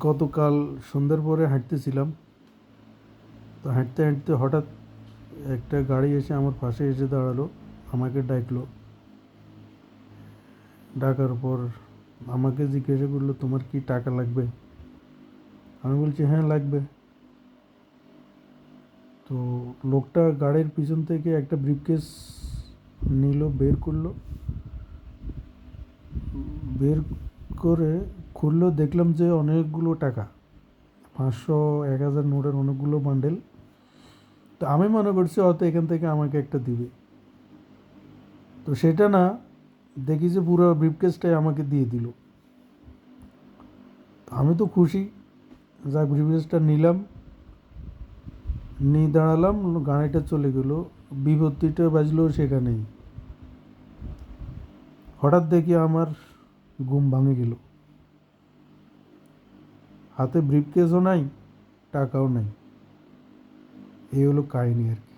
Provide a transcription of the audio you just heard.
গতকাল সন্ধ্যার পরে হাঁটতেছিলাম, তো হাঁটতে হাঁটতে হঠাৎ একটা গাড়ি এসে আমার পাশে এসে দাঁড়ালো, আমাকে ডাকলো। ডাকার পর আমাকে জিজ্ঞাসা করলো, তোমার কি টাকা লাগবে? আমি বলছি হ্যাঁ লাগবে। তো লোকটা গাড়ির পিছন থেকে একটা ব্রিফকেস নিল, বের করলো, বের করে খুললো, দেখলাম যে অনেকগুলো টাকা, 500 1000 নোটের অনেকগুলো বান্ডেল। তো আমি মনে করছি হয়তো এখান থেকে আমাকে একটা দিবে, তো সেটা না, দেখি যে পুরো ব্রিফকেসটাই আমাকে দিয়ে দিল। আমি তো খুশি, যা ব্রিফকেসটা নিলাম, নিয়ে দাঁড়ালাম, গাড়িটা চলে গেল। বিপত্তিটা বাজলো সেখানেই। হঠাৎ দেখি আমার ঘুম ভাঙে গেল, হাতে ব্রিফকেসও নাই, টাকাও নাই। এই হলো কাহিনী আর কি।